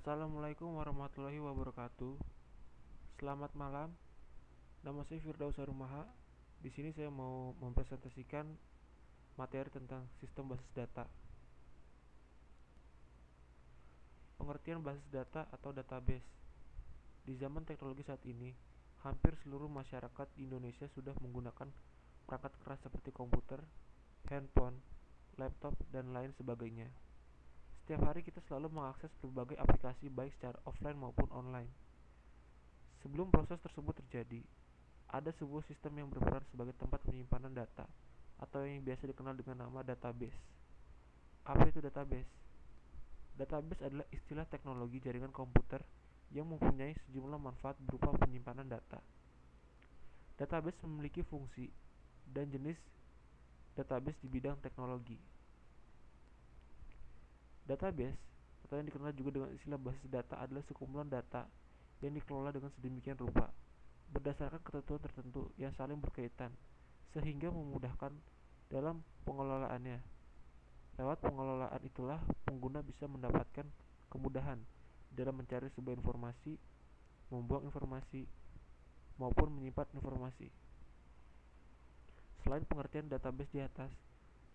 Assalamualaikum warahmatullahi wabarakatuh. Selamat malam. Nama saya Firdaus Harumaha. Di sini saya mau mempresentasikan materi tentang sistem basis data. Pengertian basis data atau database. Di zaman teknologi saat ini, hampir seluruh masyarakat di Indonesia sudah menggunakan perangkat keras seperti komputer, handphone, laptop, dan lain sebagainya. Setiap hari kita selalu mengakses berbagai aplikasi baik secara offline maupun online. Sebelum proses tersebut terjadi, ada sebuah sistem yang berperan sebagai tempat penyimpanan data atau yang biasa dikenal dengan nama database. Apa itu database? Database adalah istilah teknologi jaringan komputer yang mempunyai sejumlah manfaat berupa penyimpanan data. Database memiliki fungsi dan jenis database di bidang teknologi. Database, atau yang dikenal juga dengan istilah basis data, adalah sekumpulan data yang dikelola dengan sedemikian rupa, berdasarkan ketentuan tertentu yang saling berkaitan, sehingga memudahkan dalam pengelolaannya. Lewat pengelolaan itulah, pengguna bisa mendapatkan kemudahan dalam mencari sebuah informasi, membuang informasi, maupun menyimpan informasi. Selain pengertian database di atas,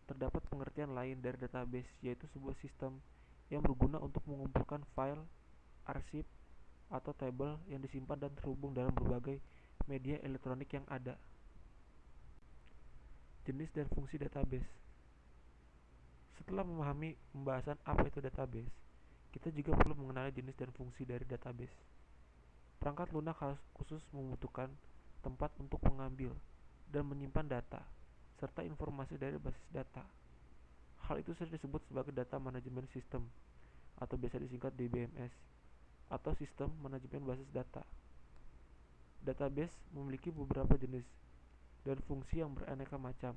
terdapat pengertian lain dari database, yaitu sebuah sistem yang berguna untuk mengumpulkan file, arsip, atau tabel yang disimpan dan terhubung dalam berbagai media elektronik yang ada. Jenis dan fungsi database. Setelah memahami pembahasan apa itu database, kita juga perlu mengenali jenis dan fungsi dari database. Perangkat lunak khusus membutuhkan tempat untuk mengambil dan menyimpan data, serta informasi dari basis data. Hal itu sering disebut sebagai data manajemen sistem, atau biasa disingkat DBMS, atau sistem manajemen basis data. Database memiliki beberapa jenis dan fungsi yang beraneka macam.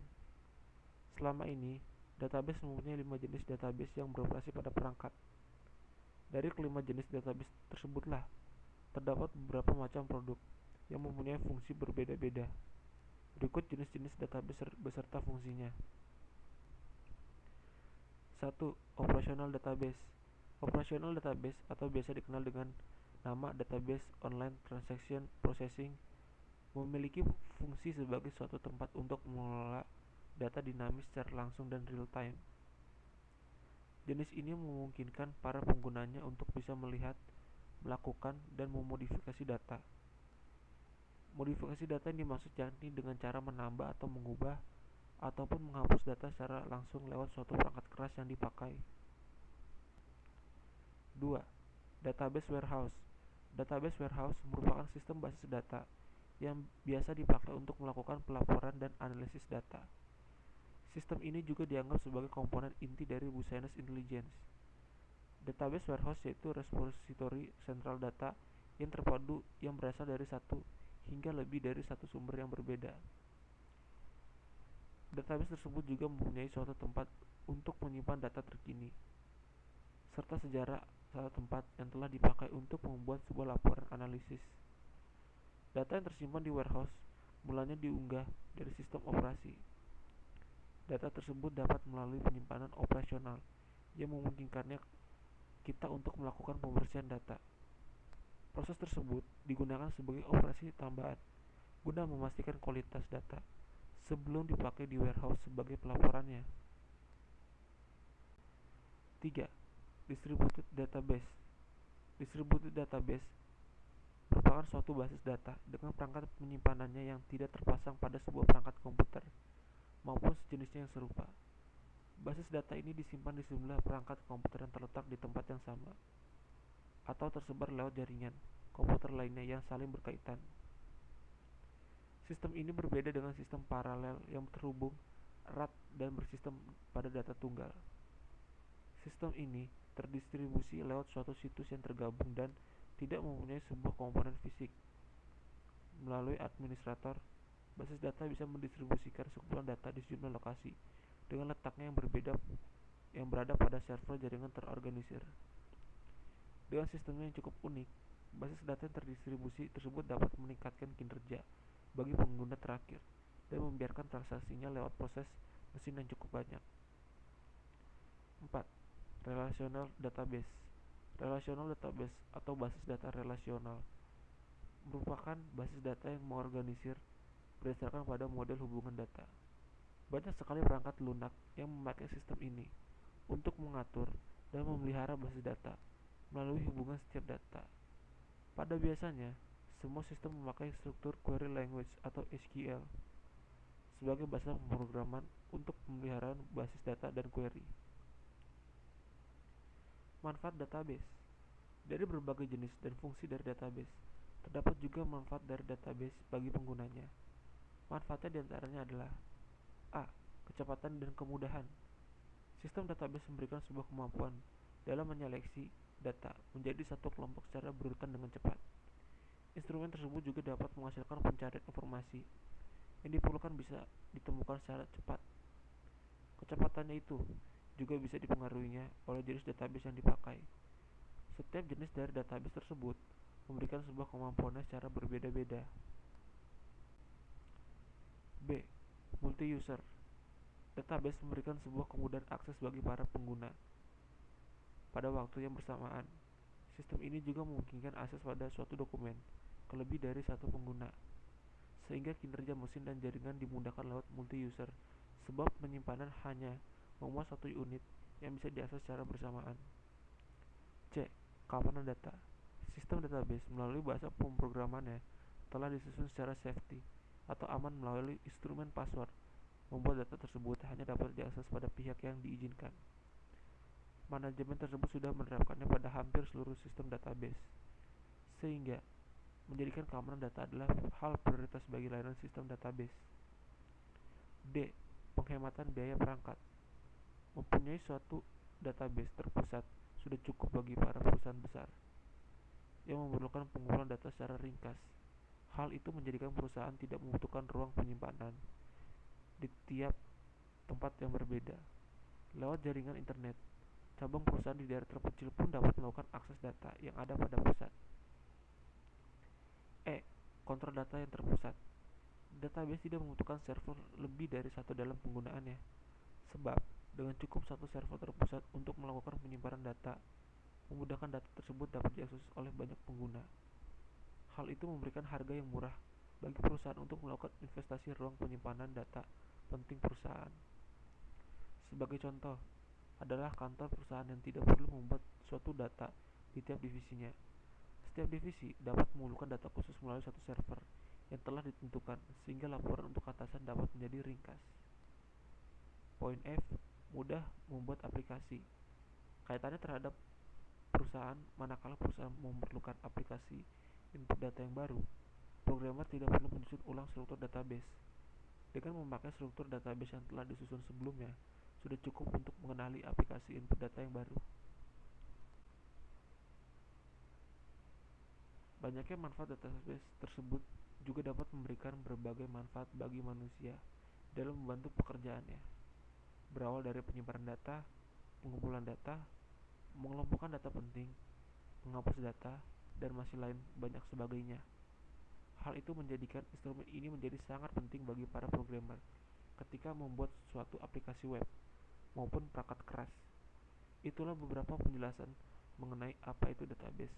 Selama ini, database mempunyai 5 jenis database yang beroperasi pada perangkat. Dari kelima jenis database tersebutlah, terdapat beberapa macam produk yang mempunyai fungsi berbeda-beda. Berikut jenis-jenis database beserta fungsinya. 1. Operational database. Operational database atau biasa dikenal dengan nama database online transaction processing memiliki fungsi sebagai suatu tempat untuk mengelola data dinamis secara langsung dan real time. Jenis ini memungkinkan para penggunanya untuk bisa melihat, melakukan, dan memodifikasi data. Modifikasi data yang dimaksud yakni dengan cara menambah atau mengubah ataupun menghapus data secara langsung lewat suatu perangkat keras yang dipakai. 2. Database warehouse. Database warehouse merupakan sistem basis data yang biasa dipakai untuk melakukan pelaporan dan analisis data. Sistem ini juga dianggap sebagai komponen inti dari business intelligence. Database warehouse yaitu repository sentral data yang terpadu yang berasal dari satu hingga lebih dari satu sumber yang berbeda. Database tersebut juga mempunyai suatu tempat untuk menyimpan data terkini, serta sejarah satu tempat yang telah dipakai untuk membuat sebuah laporan analisis. Data yang tersimpan di warehouse mulanya diunggah dari sistem operasi. Data tersebut dapat melalui penyimpanan operasional yang memungkinkannya kita untuk melakukan pembersihan data. Proses tersebut digunakan sebagai operasi tambahan guna memastikan kualitas data sebelum dipakai di warehouse sebagai pelaporannya. 3. Distributed database. Distributed database merupakan suatu basis data dengan perangkat penyimpanannya yang tidak terpasang pada sebuah perangkat komputer maupun sejenisnya yang serupa. Basis data ini disimpan di sejumlah perangkat komputer yang terletak di tempat yang sama atau tersebar lewat jaringan komputer lainnya yang saling berkaitan. Sistem ini berbeda dengan sistem paralel yang terhubung erat dan bersistem pada data tunggal. Sistem ini terdistribusi lewat suatu situs yang tergabung dan tidak mempunyai sebuah komponen fisik. Melalui administrator, basis data bisa mendistribusikan sekumpulan data di sejumlah lokasi dengan letaknya yang berbeda yang berada pada server jaringan terorganisir. Dengan sistem yang cukup unik, basis data yang terdistribusi tersebut dapat meningkatkan kinerja bagi pengguna terakhir dan membiarkan transaksinya lewat proses mesin yang cukup banyak. 4. Relational database. Relational database atau basis data relasional merupakan basis data yang mengorganisir berdasarkan pada model hubungan data. Banyak sekali perangkat lunak yang memakai sistem ini untuk mengatur dan memelihara basis data melalui hubungan setiap data. Pada biasanya, semua sistem memakai struktur query language atau SQL sebagai bahasa pemrograman untuk pemeliharaan basis data dan query. Manfaat database. Dari berbagai jenis dan fungsi dari database, terdapat juga manfaat dari database bagi penggunanya. Manfaatnya diantaranya adalah A. Kecepatan dan kemudahan. Sistem database memberikan sebuah kemampuan dalam menyeleksi data menjadi satu kelompok secara berurutan dengan cepat. Instrumen tersebut juga dapat menghasilkan pencarian informasi yang diperlukan bisa ditemukan secara cepat. Kecepatannya itu juga bisa dipengaruhinya oleh jenis database yang dipakai. Setiap jenis dari database tersebut memberikan sebuah kemampuannya secara berbeda-beda. B. Multi-user. Database memberikan sebuah kemudahan akses bagi para pengguna pada waktu yang bersamaan. Sistem ini juga memungkinkan akses pada suatu dokumen ke lebih dari satu pengguna, sehingga kinerja mesin dan jaringan dimudahkan lewat multi-user, sebab penyimpanan hanya memuat satu unit yang bisa diakses secara bersamaan. C. Keamanan data. Sistem database melalui bahasa pemrogramannya telah disusun secara safety atau aman melalui instrumen password, membuat data tersebut hanya dapat diakses pada pihak yang diizinkan. Manajemen tersebut sudah menerapkannya pada hampir seluruh sistem database, sehingga menjadikan keamanan data adalah hal prioritas bagi layanan sistem database. D. Penghematan biaya perangkat. Mempunyai suatu database terpusat sudah cukup bagi para perusahaan besar yang memerlukan pengumpulan data secara ringkas. Hal itu menjadikan perusahaan tidak membutuhkan ruang penyimpanan di tiap tempat yang berbeda. Lewat jaringan internet, cabang perusahaan di daerah terpencil pun dapat melakukan akses data yang ada pada pusat. E. Kontrol data yang terpusat. Database tidak membutuhkan server lebih dari satu dalam penggunaannya, sebab dengan cukup satu server terpusat untuk melakukan penyimpanan data, memudahkan data tersebut dapat diakses oleh banyak pengguna. Hal itu memberikan harga yang murah bagi perusahaan untuk melakukan investasi ruang penyimpanan data penting perusahaan. Sebagai contoh, adalah kantor perusahaan yang tidak perlu membuat suatu data di tiap divisinya. Setiap divisi dapat mengumpulkan data khusus melalui satu server yang telah ditentukan, sehingga laporan untuk atasan dapat menjadi ringkas. Poin F. Mudah membuat aplikasi. Kaitannya terhadap perusahaan, manakala perusahaan memerlukan aplikasi input data yang baru, programmer tidak perlu menyusun ulang struktur database. Dengan memakai struktur database yang telah disusun sebelumnya, sudah cukup untuk mengenali aplikasi input data yang baru. Banyaknya manfaat database tersebut juga dapat memberikan berbagai manfaat bagi manusia dalam membantu pekerjaannya, berawal dari penyimpanan data, pengumpulan data, mengelompokkan data penting, menghapus data, dan masih lain banyak sebagainya. Hal itu menjadikan instrumen ini menjadi sangat penting bagi para programmer ketika membuat suatu aplikasi web maupun perangkat keras. Itulah beberapa penjelasan mengenai apa itu database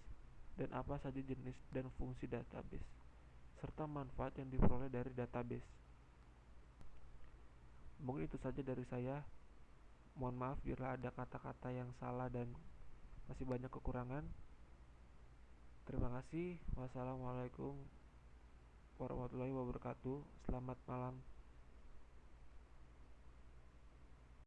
dan apa saja jenis dan fungsi database, serta manfaat yang diperoleh dari database. Mungkin itu saja dari saya. Mohon maaf bila ada kata-kata yang salah dan masih banyak kekurangan. Terima kasih. Wassalamualaikum warahmatullahi wabarakatuh. Selamat malam.